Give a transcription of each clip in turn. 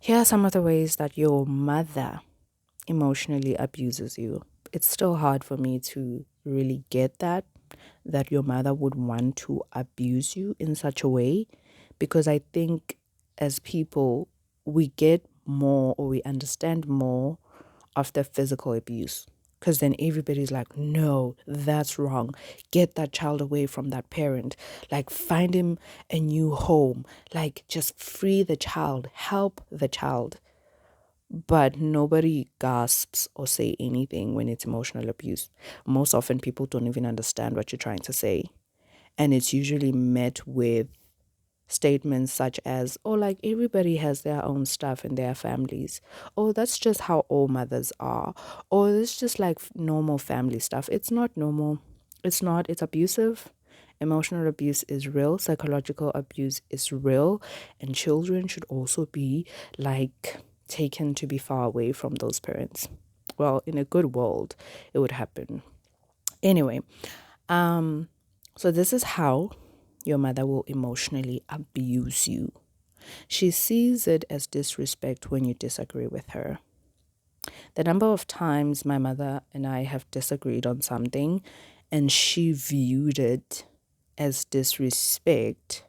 Here are some of the ways that your mother emotionally abuses you. It's still hard for me to really get that your mother would want to abuse you in such a way, because I think as people, we get more or we understand more of the physical abuse. Because then everybody's like, no, that's wrong. Get that child away from that parent. Like, find him a new home. Like, just free the child, help the child. But nobody gasps or say anything when it's emotional abuse. Most often, people don't even understand what you're trying to say. And it's usually met with statements such as, oh, like everybody has their own stuff in their families. Oh, that's just how all mothers are. Or it's just like normal family stuff. It's not normal. It's not. It's abusive. Emotional abuse is real. Psychological abuse is real. And children should also be like taken to be far away from those parents. Well, in a good world, it would happen. Anyway, so this is how your mother will emotionally abuse you. She sees it as disrespect when you disagree with her. The number of times my mother and I have disagreed on something and she viewed it as disrespect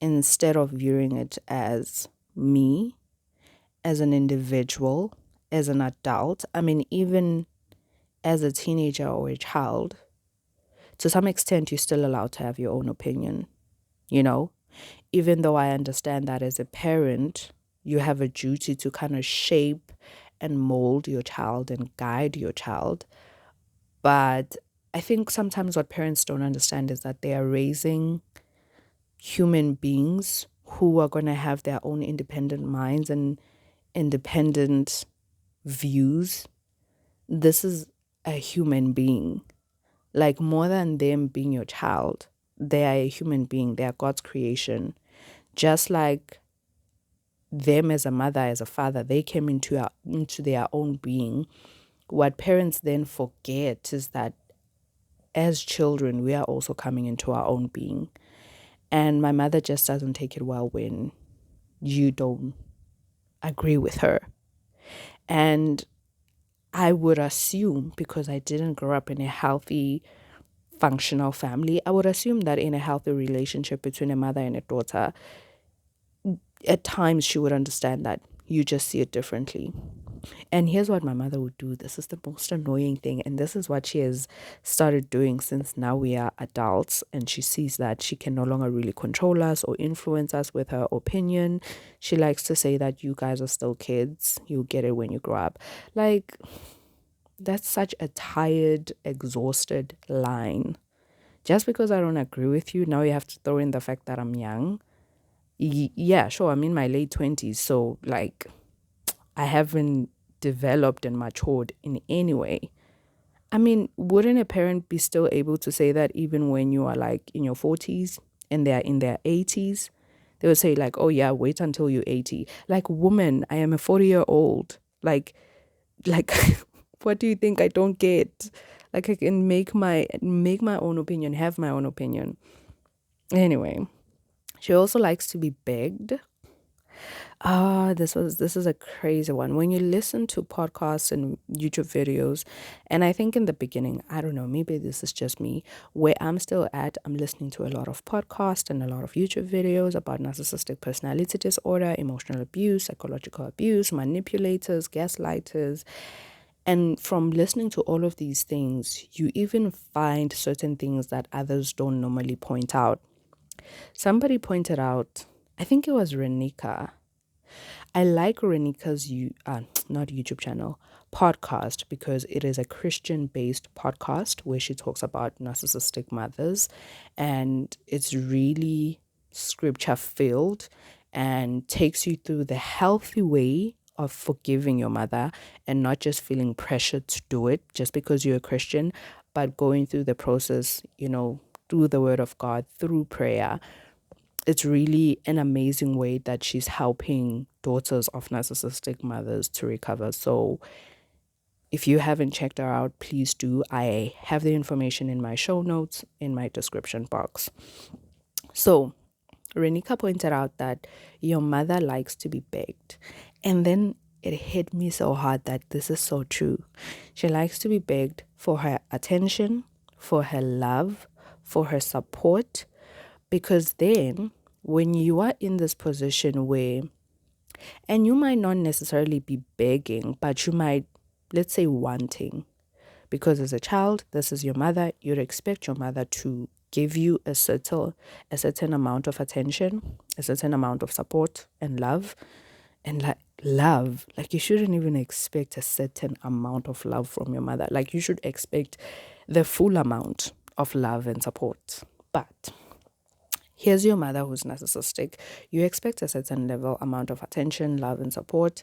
instead of viewing it as me, as an individual, as an adult. I mean, even as a teenager or a child, to some extent, you're still allowed to have your own opinion, you know? Even though I understand that as a parent, you have a duty to kind of shape and mold your child and guide your child. But I think sometimes what parents don't understand is that they are raising human beings who are going to have their own independent minds and independent views. This is a human being. Like, more than them being your child, they are a human being. They are God's creation. Just like them as a mother, as a father, they came into their own being. What parents then forget is that as children, we are also coming into our own being. And my mother just doesn't take it well when you don't agree with her. And I would assume, because I didn't grow up in a healthy, functional family, I would assume that in a healthy relationship between a mother and a daughter, at times she would understand that you just see it differently. And here's what my mother would do. This is the most annoying thing. And this is what she has started doing since now we are adults. And she sees that she can no longer really control us or influence us with her opinion. She likes to say that you guys are still kids. You'll get it when you grow up. Like, that's such a tired, exhausted line. Just because I don't agree with you, now you have to throw in the fact that I'm young. Yeah, sure, I'm in my late 20s. So, like, I haven't developed and matured in any way. I mean, wouldn't a parent be still able to say that even when you are like in your 40s and they're in their 80s? They would say, like, oh, yeah, wait until you're 80. Like, woman, I am a 40-year-old. Like, what do you think I don't get? Like, I can make my own opinion, have my own opinion. Anyway, she also likes to be begged. This is a crazy one. When you listen to podcasts and YouTube videos, and I think in the beginning, I don't know, maybe this is just me, where I'm still at, I'm listening to a lot of podcasts and a lot of YouTube videos about narcissistic personality disorder, emotional abuse, psychological abuse, manipulators, gaslighters. And from listening to all of these things, you even find certain things that others don't normally point out. Somebody pointed out, I think it was Renika. I like Renika's not YouTube channel, podcast, because it is a Christian-based podcast where she talks about narcissistic mothers, and it's really scripture-filled and takes you through the healthy way of forgiving your mother and not just feeling pressured to do it just because you're a Christian, but going through the process, through the word of God, through prayer. It's really an amazing way that she's helping daughters of narcissistic mothers to recover. So if you haven't checked her out, please do. I have the information in my show notes in my description box. So Renika pointed out that your mother likes to be begged. And then it hit me so hard that this is so true. She likes to be begged for her attention, for her love, for her support. Because then, when you are in this position where, and you might not necessarily be begging, but you might, let's say, wanting, because as a child, this is your mother, you'd expect your mother to give you a certain amount of attention, a certain amount of support and love. And like you shouldn't even expect a certain amount of love from your mother. Like you should expect the full amount of love and support. But here's your mother who's narcissistic. You expect a certain level amount of attention, love, and support.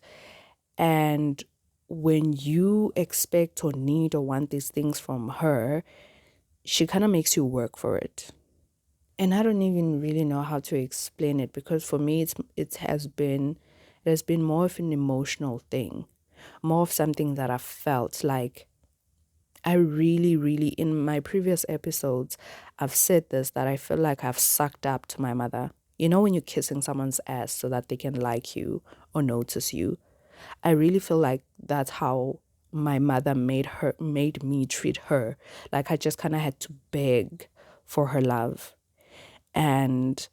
And when you expect or need or want these things from her, she kind of makes you work for it. And I don't even really know how to explain it, because for me it has been more of an emotional thing, more of something that I felt like I really, really, in my previous episodes, I've said this, that I feel like I've sucked up to my mother. You know, when you're kissing someone's ass so that they can like you or notice you, I really feel like that's how my mother made me treat her. Like I just kind of had to beg for her love. And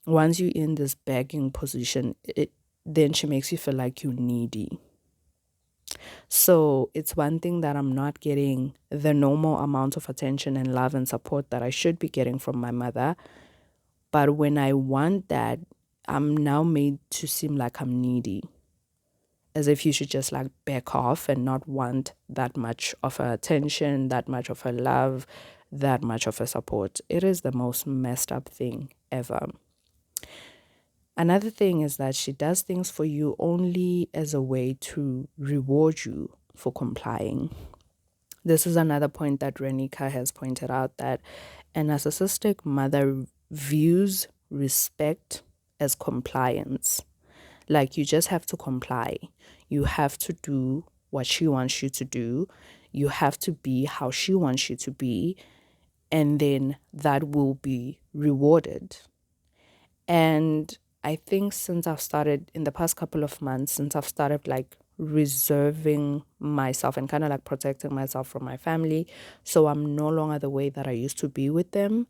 once you're in this begging position, then she makes you feel like you're needy. So it's one thing that I'm not getting the normal amount of attention and love and support that I should be getting from my mother. But when I want that, I'm now made to seem like I'm needy, as if you should just like back off and not want that much of her attention, that much of her love, that much of her support. It is the most messed up thing ever. Another thing is that she does things for you only as a way to reward you for complying. This is another point that Renika has pointed out, that a narcissistic mother views respect as compliance. Like you just have to comply. You have to do what she wants you to do. You have to be how she wants you to be. And then that will be rewarded. And I think since I've started in the past couple of months, since I've started like reserving myself and kind of like protecting myself from my family, so I'm no longer the way that I used to be with them.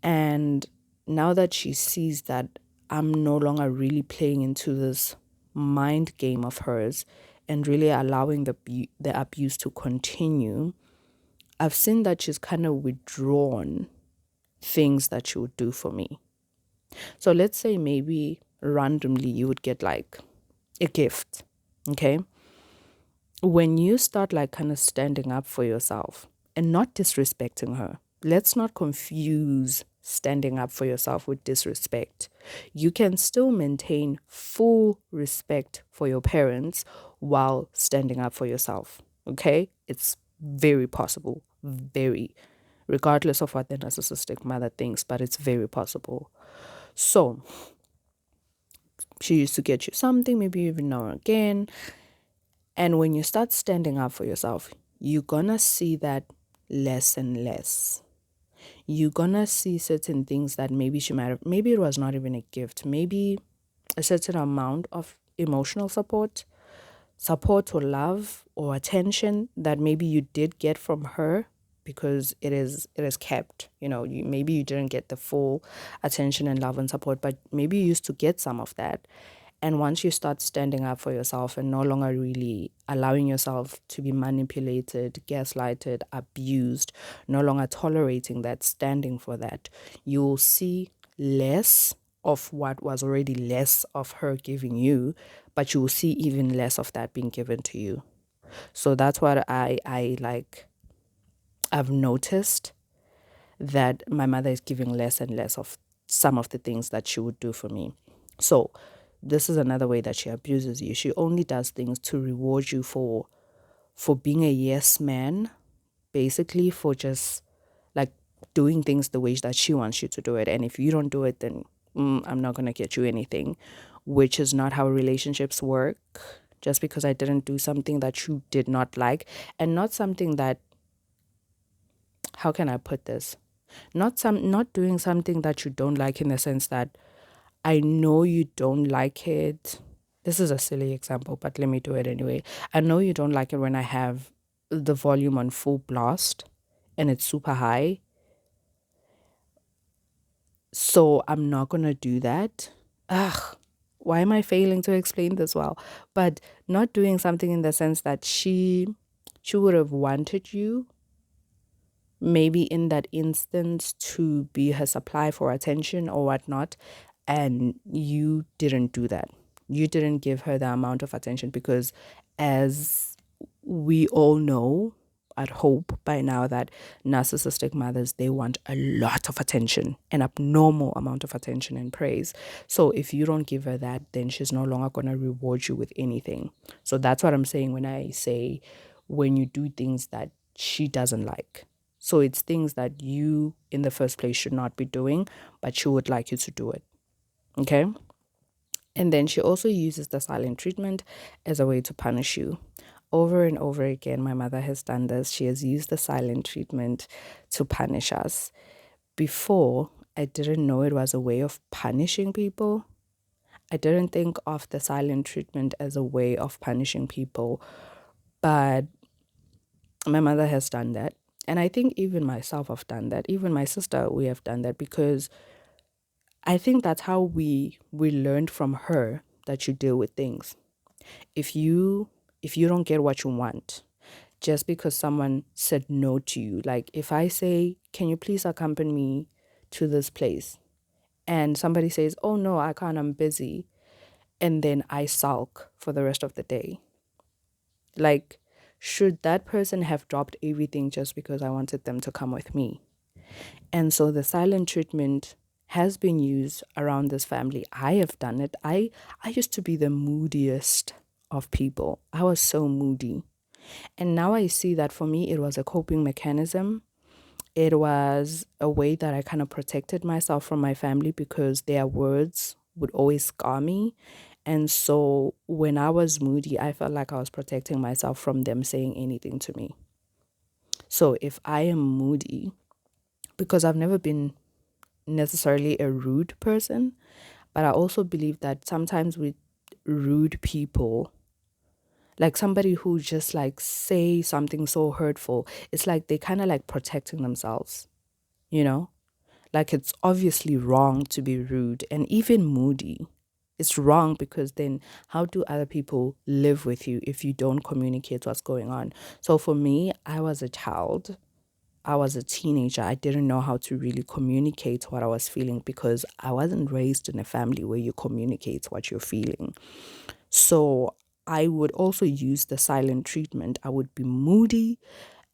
And now that she sees that I'm no longer really playing into this mind game of hers and really allowing the abuse to continue, I've seen that she's kind of withdrawn things that she would do for me. So let's say maybe randomly you would get like a gift, okay? When you start like kind of standing up for yourself and not disrespecting her, let's not confuse standing up for yourself with disrespect. You can still maintain full respect for your parents while standing up for yourself, okay? It's very possible, very, regardless of what the narcissistic mother thinks, but it's very possible. So, she used to get you something, maybe even now and again. And when you start standing up for yourself, you're gonna see that less and less. You're gonna see certain things that maybe she might have, maybe it was not even a gift, maybe a certain amount of emotional support or love or attention that maybe you did get from her, because it is kept. Maybe you didn't get the full attention and love and support, but maybe you used to get some of that. And once you start standing up for yourself and no longer really allowing yourself to be manipulated, gaslighted, abused, no longer tolerating that, standing for that, you'll see less of what was already less of her giving you, but you will see even less of that being given to you. So that's what I like. I've noticed that my mother is giving less and less of some of the things that she would do for me. So this is another way that she abuses you. She only does things to reward you for being a yes man, basically, for just like doing things the way that she wants you to do it. And if you don't do it, then I'm not going to get you anything, which is not how relationships work. Just because I didn't do something that you did not like, and not something that, how can I put this? Not doing something that you don't like, in the sense that I know you don't like it. This is a silly example, but let me do it anyway. I know you don't like it when I have the volume on full blast and it's super high. So I'm not going to do that. Ugh, why am I failing to explain this well? But not doing something in the sense that she would have wanted you, maybe in that instance, to be her supply for attention or whatnot, and you didn't do that. You didn't give her the amount of attention because, as we all know, I'd hope by now, that narcissistic mothers, they want a lot of attention, an abnormal amount of attention and praise. So if you don't give her that, then she's no longer going to reward you with anything. So that's what I'm saying when I say, when you do things that she doesn't like. So it's things that you in the first place should not be doing, but she would like you to do it. Okay? And then she also uses the silent treatment as a way to punish you. Over and over again, my mother has done this. She has used the silent treatment to punish us. Before, I didn't know it was a way of punishing people. I didn't think of the silent treatment as a way of punishing people, but my mother has done that. And I think even myself have done that. Even my sister, we have done that, because I think that's how we learned from her that you deal with things. If you don't get what you want, just because someone said no to you, like if I say, "Can you please accompany me to this place?" and somebody says, "Oh no, I can't, I'm busy," and then I sulk for the rest of the day. Like, should that person have dropped everything just because I wanted them to come with me? And so the silent treatment has been used around this family. I have done it. I used to be the moodiest of people. I was so moody. And now I see that for me, it was a coping mechanism. It was a way that I kind of protected myself from my family, because their words would always scar me. And so when I was moody, I felt like I was protecting myself from them saying anything to me. So if I am moody, because I've never been necessarily a rude person, but I also believe that sometimes with rude people, like somebody who just like say something so hurtful, it's like they kind of like protecting themselves, you know? Like it's obviously wrong to be rude and even moody. It's wrong, because then how do other people live with you if you don't communicate what's going on? So for me, I was a child. I was a teenager. I didn't know how to really communicate what I was feeling, because I wasn't raised in a family where you communicate what you're feeling. So I would also use the silent treatment. I would be moody,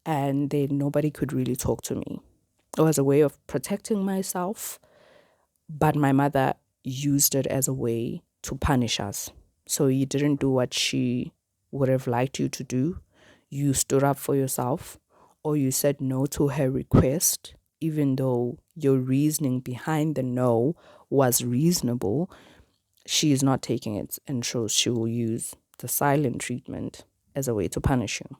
and then nobody could really talk to me. It was a way of protecting myself, but my mother used it as a way to punish us. So you didn't do what she would have liked you to do. You stood up for yourself, or you said no to her request, even though your reasoning behind the no was reasonable. She is not taking it, and so she will use the silent treatment as a way to punish you.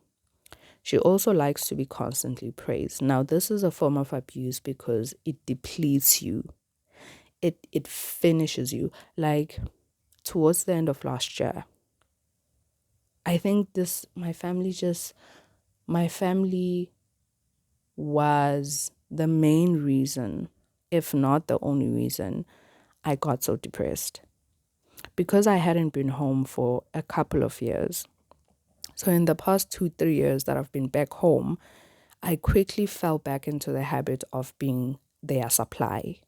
She also likes to be constantly praised. Now, this is a form of abuse because it depletes you. It finishes you. Like towards the end of last year, I think my family was the main reason, if not the only reason, I got so depressed. Because I hadn't been home for a couple of years. So in the past 2, 3 years that I've been back home, I quickly fell back into the habit of being their supply,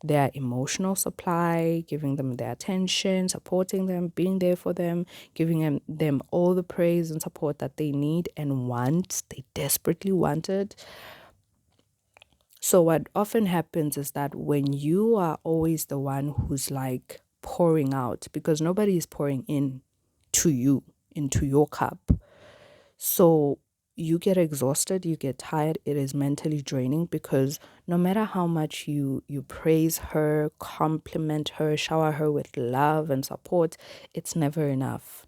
their emotional supply, giving them their attention, supporting them, being there for them, giving them all the praise and support that they need and want, they desperately wanted. So what often happens is that when you are always the one who's like pouring out, because nobody is pouring in to you, into your cup. So you get exhausted, you get tired, it is mentally draining, because no matter how much you praise her, compliment her, shower her with love and support, it's never enough.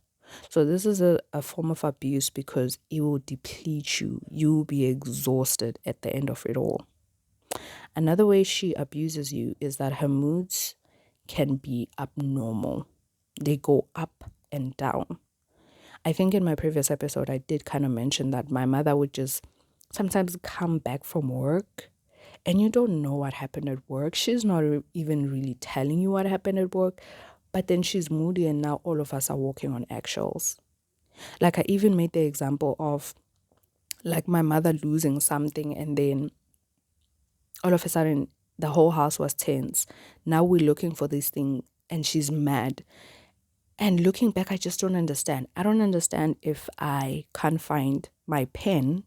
So this is a form of abuse, because it will deplete you. You will be exhausted at the end of it all. Another way she abuses you is that her moods can be abnormal. They go up and down. I think in my previous episode, I did kind of mention that my mother would just sometimes come back from work and you don't know what happened at work. She's not even really telling you what happened at work, but then she's moody and now all of us are walking on eggshells. Like I even made the example of like my mother losing something and then all of a sudden the whole house was tense. Now we're looking for this thing and she's mad. And looking back, I just don't understand. I don't understand if I can't find my pen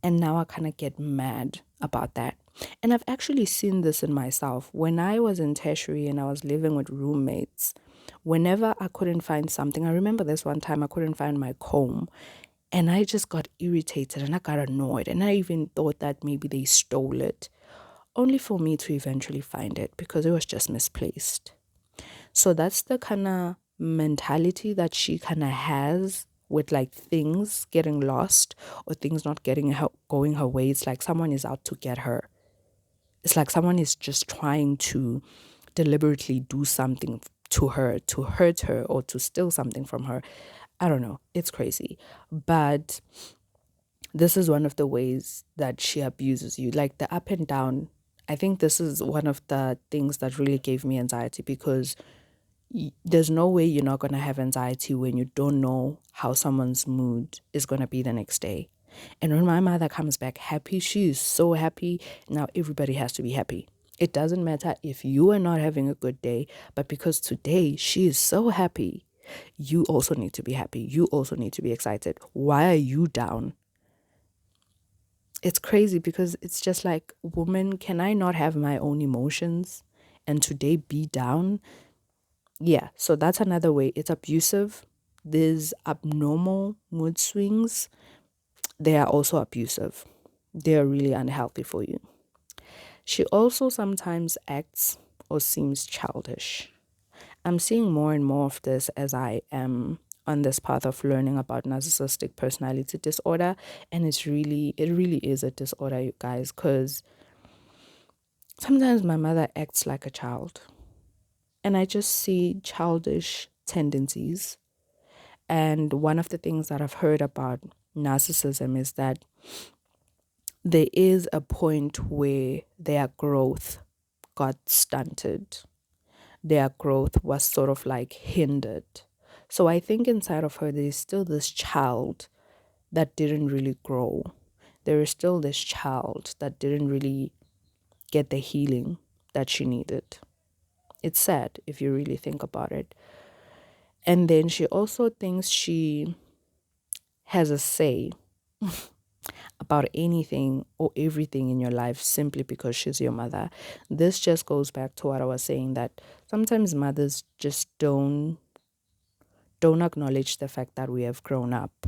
and now I kind of get mad about that. And I've actually seen this in myself. When I was in tertiary and I was living with roommates, whenever I couldn't find something, I remember this one time I couldn't find my comb and I just got irritated and I got annoyed. And I even thought that maybe they stole it, only for me to eventually find it because it was just misplaced. So that's the kind of mentality that she kind of has with like things getting lost or things not getting her, going her way. It's like someone is out to get her. It's like someone is just trying to deliberately do something to her, to hurt her, or to steal something from her. I don't know. It's crazy. But this is one of the ways that she abuses you, like the up and down. I think this is one of the things that really gave me anxiety because there's no way you're not going to have anxiety when you don't know how someone's mood is going to be the next day. And when my mother comes back happy, she is so happy. Now everybody has to be happy. It doesn't matter if you are not having a good day, but because today she is so happy, you also need to be happy. You also need to be excited. Why are you down? It's crazy because it's just like, woman, can I not have my own emotions and today be down? Yeah, so that's another way. It's abusive. There's abnormal mood swings. They are also abusive. They are really unhealthy for you. She also sometimes acts or seems childish. I'm seeing more and more of this as I am on this path of learning about narcissistic personality disorder. And it really is a disorder, you guys, because sometimes my mother acts like a child and I just see childish tendencies. And one of the things that I've heard about narcissism is that there is a point where their growth got stunted. Their growth was sort of like hindered. So I think inside of her, there's still this child that didn't really grow. There is still this child that didn't really get the healing that she needed. It's sad if you really think about it. And then she also thinks she has a say about anything or everything in your life simply because she's your mother. This just goes back to what I was saying, that sometimes mothers just don't acknowledge the fact that we have grown up.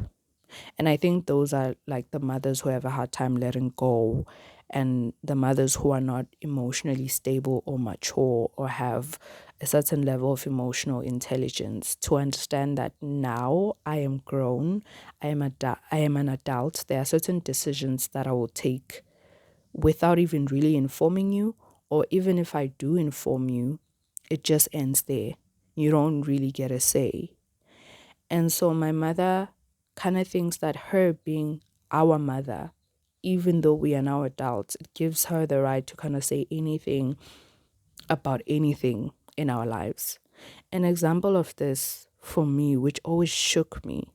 And I think those are like the mothers who have a hard time letting go, and the mothers who are not emotionally stable or mature or have a certain level of emotional intelligence to understand that now I am grown, I am an adult. There are certain decisions that I will take without even really informing you, or even if I do inform you, it just ends there. You don't really get a say. And so my mother kind of thinks that her being our mother, even though we are now adults, it gives her the right to kind of say anything about anything in our lives. An example of this for me, which always shook me,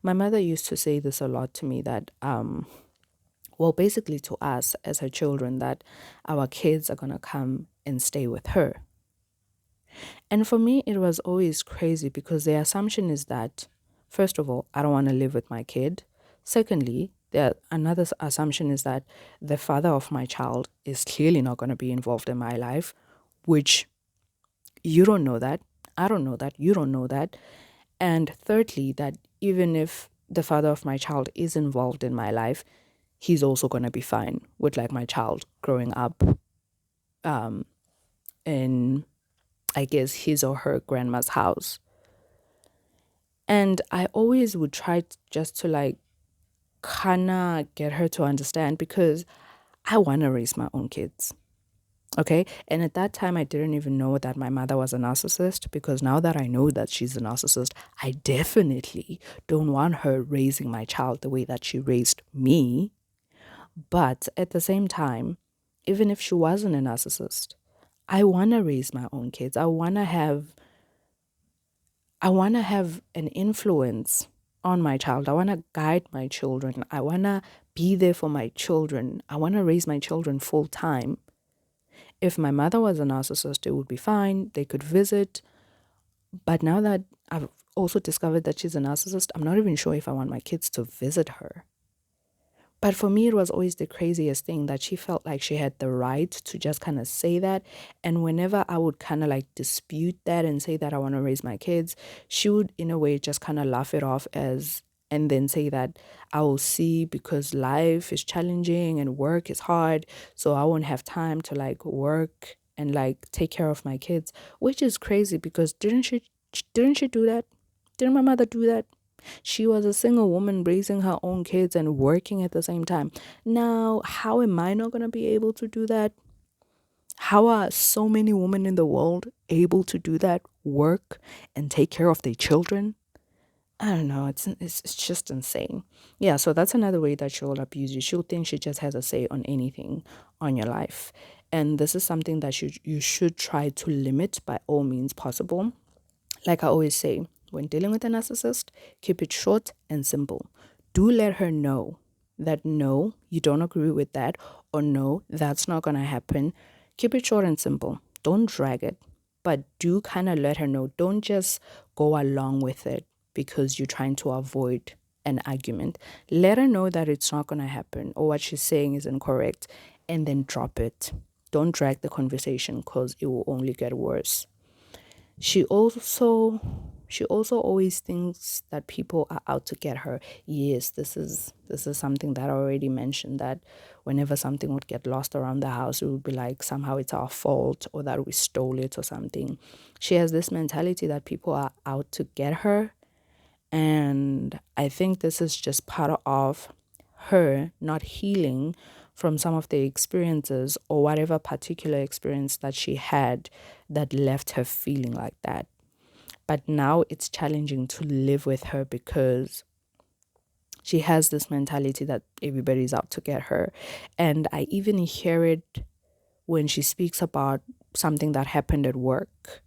my mother used to say this a lot to me, that well, basically to us as her children, that our kids are going to come and stay with her. And for me, it was always crazy because the assumption is that, first of all, I don't want to live with my kid. Secondly, another assumption is that the father of my child is clearly not going to be involved in my life, which you don't know that. I don't know that. You don't know that. And thirdly, that even if the father of my child is involved in my life, he's also going to be fine with like my child growing up in, I guess, his or her grandma's house. And I always would try just to like kind of get her to understand, because I want to raise my own kids. Okay. And at that time, I didn't even know that my mother was a narcissist, because now that I know that she's a narcissist, I definitely don't want her raising my child the way that she raised me. But at the same time, even if she wasn't a narcissist, I want to raise my own kids. I want to have an influence on my child. I want to guide my children. I want to be there for my children. I want to raise my children full time. If my mother was a narcissist, it would be fine. They could visit. But now that I've also discovered that she's a narcissist, I'm not even sure if I want my kids to visit her. But for me, it was always the craziest thing that she felt like she had the right to just kind of say that. And whenever I would kind of like dispute that and say that I want to raise my kids, she would, in a way, just kind of laugh it off as, and then say that I will see, because life is challenging and work is hard. So I won't have time to like work and like take care of my kids, which is crazy, because didn't she do that? Didn't my mother do that? She was a single woman raising her own kids and working at the same time. Now, how am I not going to be able to do that? How are so many women in the world able to do that, work and take care of their children? I don't know. It's just insane. Yeah, so that's another way that she'll abuse you. She'll think she just has a say on anything on your life. And this is something that you should try to limit by all means possible. Like I always say, when dealing with a narcissist, keep it short and simple. Do let her know that no, you don't agree with that, or no, that's not going to happen. Keep it short and simple. Don't drag it, but do kind of let her know. Don't just go along with it because you're trying to avoid an argument. Let her know that it's not going to happen, or what she's saying is incorrect, and then drop it. Don't drag the conversation, because it will only get worse. She also she also always thinks that people are out to get her. Yes, this is something that I already mentioned, that whenever something would get lost around the house, it would be like somehow it's our fault, or that we stole it or something. She has this mentality that people are out to get her, and I think this is just part of her not healing from some of the experiences, or whatever particular experience that she had that left her feeling like that. But now it's challenging to live with her, because she has this mentality that everybody's out to get her. And I even hear it when she speaks about something that happened at work.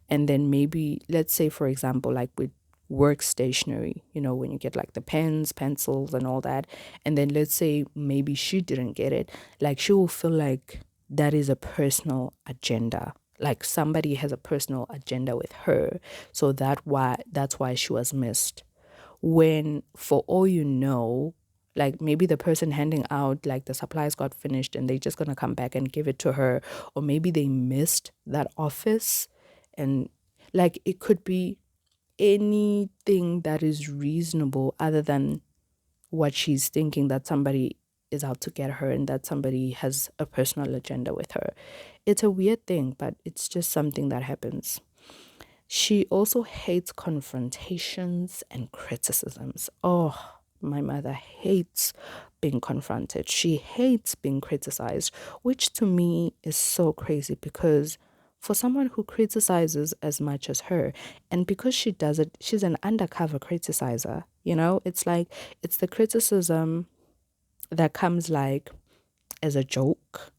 And then maybe, let's say, for example, like with work stationery, when you get like the pens, pencils, and all that. And then let's say maybe she didn't get it. Like, she will feel like that is a personal agenda. Like somebody has a personal agenda with her. So that's why she was missed. When, for all you know, like maybe the person handing out like the supplies got finished and they're just gonna come back and give it to her, or maybe they missed that office, and like it could be anything that is reasonable other than what she's thinking, that somebody is out to get her and that somebody has a personal agenda with her. It's a weird thing, but it's just something that happens. She also hates confrontations and criticisms. Oh, my mother hates being confronted. She hates being criticized, which to me is so crazy, because for someone who criticizes as much as her, and because she does it, she's an undercover criticizer. It's like, it's the criticism that comes like as a joke,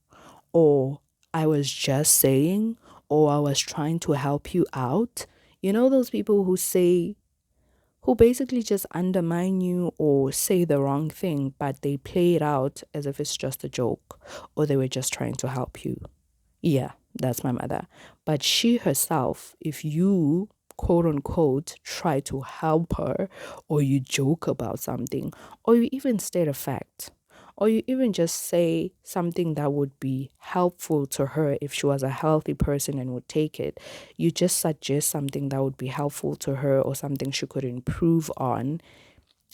or I was just saying, or I was trying to help you out. Those people who basically just undermine you or say the wrong thing, but they play it out as if it's just a joke, or they were just trying to help you. Yeah, that's my mother. But she herself, if you quote unquote try to help her, or you joke about something, or you even state a fact, or you even just say something that would be helpful to her if she was a healthy person and would take it, you just suggest something that would be helpful to her or something she could improve on,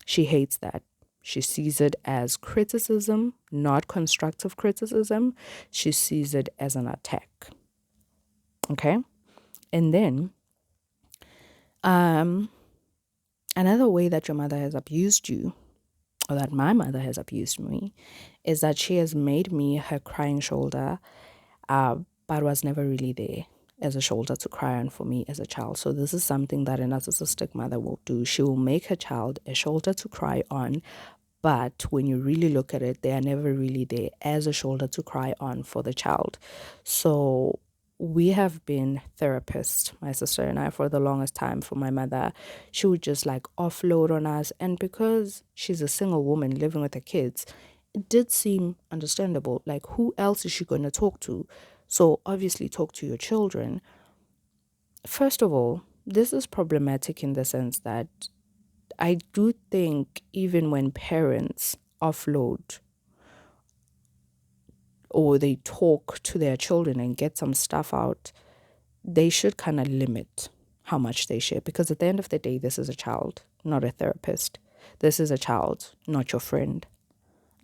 she hates that. She sees it as criticism, not constructive criticism. She sees it as an attack. Okay? And then, um, another way that your mother has abused you, or that my mother has abused me, is that she has made me her crying shoulder. but was never really there as a shoulder to cry on for me as a child. So this is something that a narcissistic mother will do. She will make her child a shoulder to cry on, but when you really look at it, they are never really there as a shoulder to cry on for the child. So we have been therapists, my sister and I, for the longest time. For my mother, she would just like offload on us. And because she's a single woman living with her kids, it did seem understandable. Like, who else is she going to talk to? So obviously talk to your children. First of all, this is problematic in the sense that I do think even when parents offload or they talk to their children and get some stuff out, they should kind of limit how much they share, because at the end of the day, this is a child, not a therapist. This is a child, not your friend.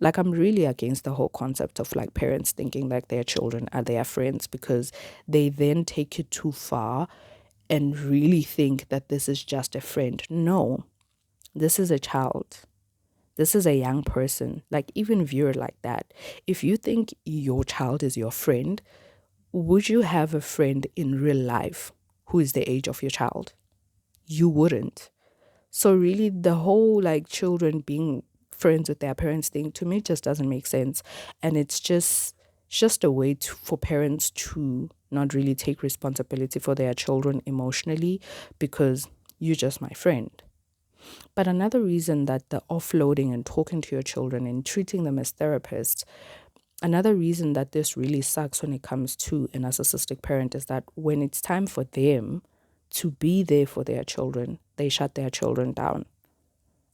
Like, I'm really against the whole concept of like parents thinking like their children are their friends, because they then take it too far and really think that this is just a friend. No, this is a child. This is a young person. Like, even view it like that. If you think your child is your friend, would you have a friend in real life who is the age of your child? You wouldn't. So really the whole like children being friends with their parents thing to me just doesn't make sense. And it's just a way for parents to not really take responsibility for their children emotionally, because you're just my friend. But another reason that the offloading and talking to your children and treating them as therapists, another reason that this really sucks when it comes to a narcissistic parent is that when it's time for them to be there for their children, they shut their children down.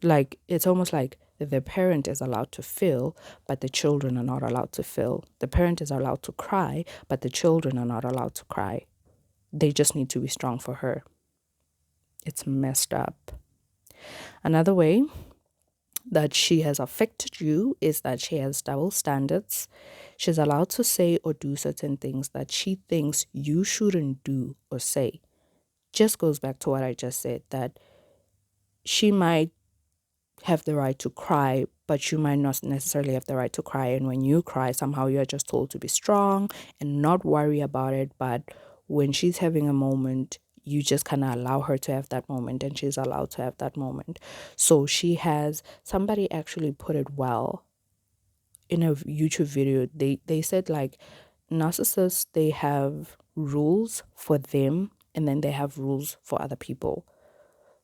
Like, it's almost like the parent is allowed to feel, but the children are not allowed to feel. The parent is allowed to cry, but the children are not allowed to cry. They just need to be strong for her. It's messed up. Another way that she has affected you is that she has double standards. She's allowed to say or do certain things that she thinks you shouldn't do or say. Just goes back to what I just said, that she might have the right to cry, but you might not necessarily have the right to cry. And when you cry, somehow you're just told to be strong and not worry about it. But when she's having a moment, you just kind of allow her to have that moment, and she's allowed to have that moment. So she has, somebody actually put it well in a YouTube video. They said like narcissists, they have rules for them and then they have rules for other people.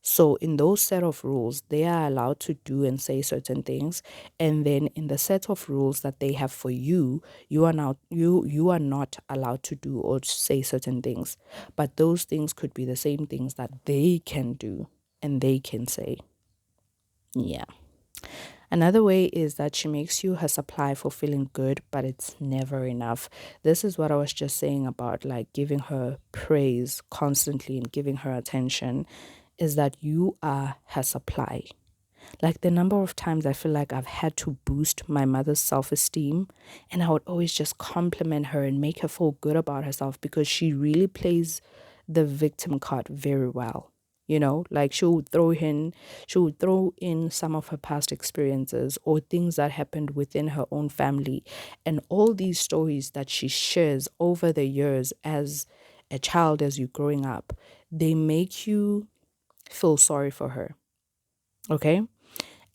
So in those set of rules, they are allowed to do and say certain things, and then in the set of rules that they have for you, you are not allowed to do or say certain things. But those things could be the same things that they can do and they can say. Yeah. Another way is that she makes you her supply for feeling good, but it's never enough. This is what I was just saying about like giving her praise constantly and giving her attention, is that you are her supply. Like, the number of times I feel like I've had to boost my mother's self-esteem, and I would always just compliment her and make her feel good about herself, because she really plays the victim card very well. You know, like she would throw in some of her past experiences or things that happened within her own family, and all these stories that she shares over the years as a child, as you growing up, they make you feel sorry for her. Okay,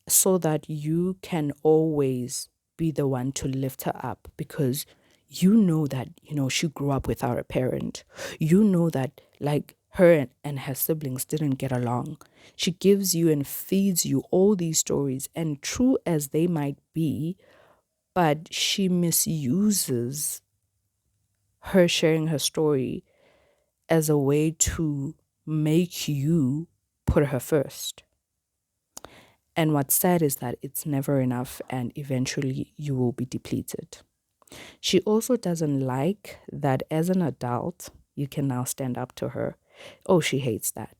so that you can always be the one to lift her up, because you know that, she grew up without a parent. You know that, like, her and her siblings didn't get along. She gives you and feeds you all these stories, and true as they might be, but she misuses her sharing her story as a way to make you put her first. And what's sad is that it's never enough, and eventually you will be depleted. She also doesn't like that as an adult, you can now stand up to her. Oh, she hates that.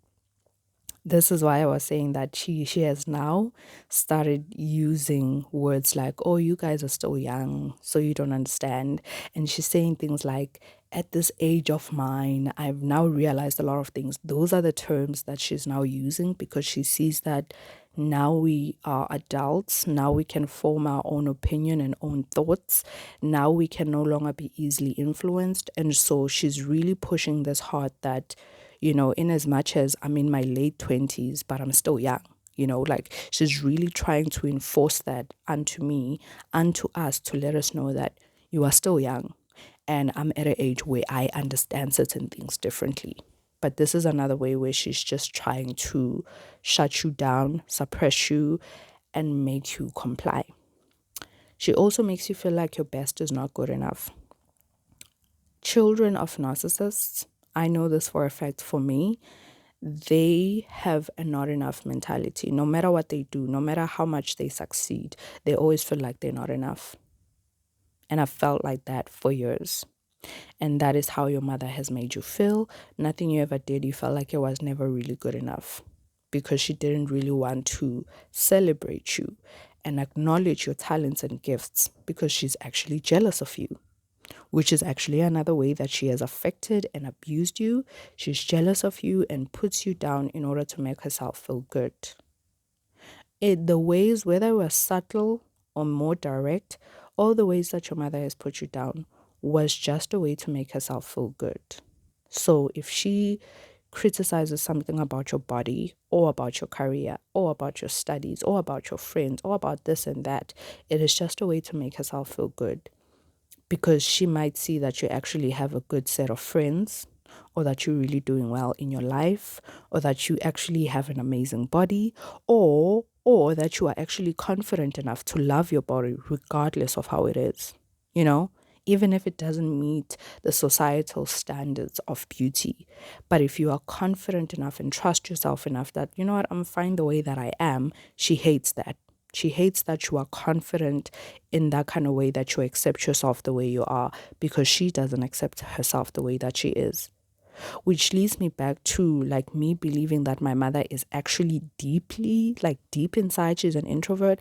This is why I was saying that she has now started using words like, oh, you guys are still young, so you don't understand. And she's saying things like, at this age of mine, I've now realized a lot of things. Those are the terms that she's now using, because she sees that Now we are adults. Now we can form our own opinion and own thoughts. Now we can no longer be easily influenced. And so she's really pushing this hard that, in as much as I'm in my late 20s, but I'm still young. Like she's really trying to enforce that unto me, unto us, to let us know that you are still young. And I'm at an age where I understand certain things differently. But this is another way where she's just trying to shut you down, suppress you, and make you comply. She also makes you feel like your best is not good enough. Children of narcissists, I know this for a fact for me, they have a not enough mentality. No matter what they do, no matter how much they succeed, they always feel like they're not enough. And I've felt like that for years. And that is how your mother has made you feel. Nothing you ever did, you felt like it was never really good enough because she didn't really want to celebrate you and acknowledge your talents and gifts because she's actually jealous of you, which is actually another way that she has affected and abused you. She's jealous of you and puts you down in order to make herself feel good. The ways, whether it was subtle or more direct, all the ways that your mother has put you down was just a way to make herself feel good. So if she criticizes something about your body or about your career or about your studies or about your friends or about this and that, it is just a way to make herself feel good, because she might see that you actually have a good set of friends, or that you're really doing well in your life, or that you actually have an amazing body, or that you are actually confident enough to love your body regardless of how it is, even if it doesn't meet the societal standards of beauty. But if you are confident enough and trust yourself enough that, you know what, I'm fine the way that I am, she hates that. She hates that you are confident in that kind of way, that you accept yourself the way you are, because she doesn't accept herself the way that she is. Which leads me back to like me believing that my mother is actually deeply, like deep inside, she's an introvert.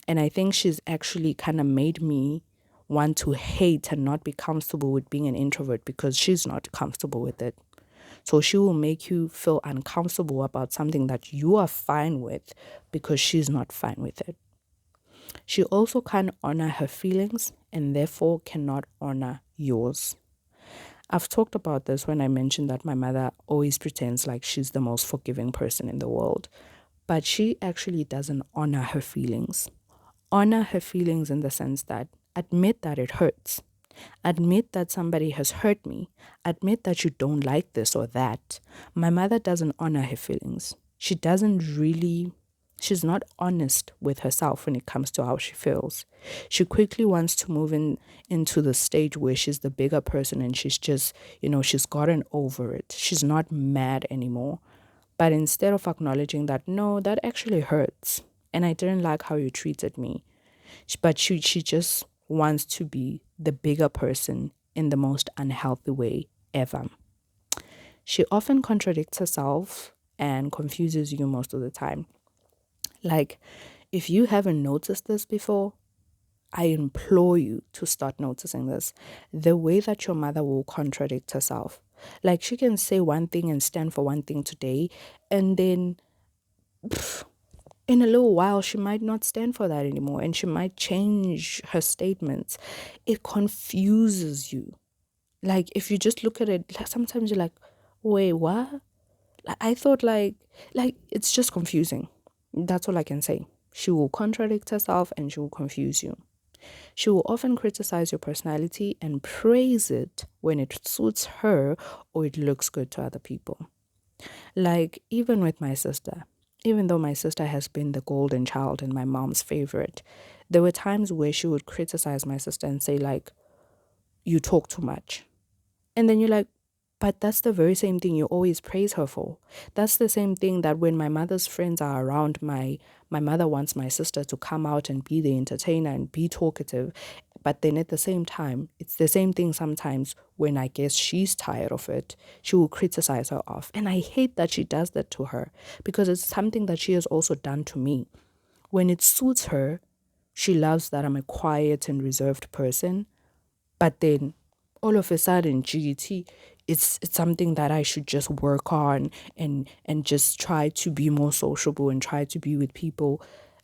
And I think she's actually kind of made me want to hate and not be comfortable with being an introvert because she's not comfortable with it. So she will make you feel uncomfortable about something that you are fine with because she's not fine with it. She also can't honor her feelings and therefore cannot honor yours. I've talked about this when I mentioned that my mother always pretends like she's the most forgiving person in the world, but she actually doesn't honor her feelings. Honor her feelings in the sense that admit that it hurts. Admit that somebody has hurt me. Admit that you don't like this or that. My mother doesn't honor her feelings. She's not honest with herself when it comes to how she feels. She quickly wants to move into the stage where she's the bigger person and she's just, she's gotten over it. She's not mad anymore. But instead of acknowledging that, no, that actually hurts, and I didn't like how you treated me, but she just wants to be the bigger person in the most unhealthy way ever. She often contradicts herself and confuses you most of the time. Like, if you haven't noticed this before, I implore you to start noticing this. The way that your mother will contradict herself. Like, she can say one thing and stand for one thing today, and then in a little while, she might not stand for that anymore, and she might change her statements. It confuses you. Like, if you just look at it, like, sometimes you're like, wait, what? I thought like it's just confusing. That's all I can say. She will contradict herself and she will confuse you. She will often criticize your personality and praise it when it suits her or it looks good to other people. Like, even with my sister, even though my sister has been the golden child and my mom's favorite, there were times where she would criticize my sister and say, like, you talk too much. And then you're like, but that's the very same thing you always praise her for. That's the same thing that when my mother's friends are around, my mother wants my sister to come out and be the entertainer and be talkative. But then at the same time, it's the same thing sometimes when I guess she's tired of it, she will criticize her off. And I hate that she does that to her because it's something that she has also done to me. When it suits her, she loves that I'm a quiet and reserved person. But then all of a sudden GT, it's something that I should just work on and just try to be more sociable and try to be with people.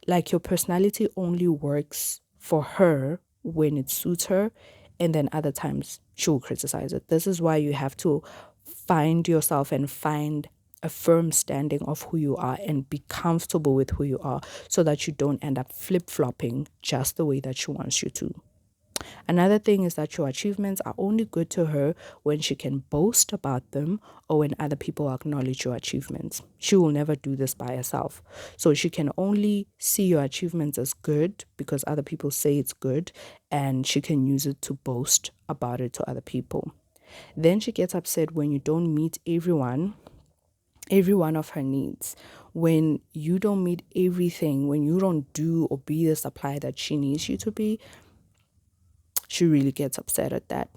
Like, your personality only works for her when it suits her, and then other times she'll criticize it. This is why you have to find yourself and find a firm standing of who you are and be comfortable with who you are, so that you don't end up flip-flopping just the way that she wants you to. Another thing is that your achievements are only good to her when she can boast about them or when other people acknowledge your achievements. She will never do this by herself. So she can only see your achievements as good because other people say it's good, and she can use it to boast about it to other people. Then she gets upset when you don't meet every one of her needs. When you don't meet everything, when you don't do or be the supply that she needs you to be, she really gets upset at that.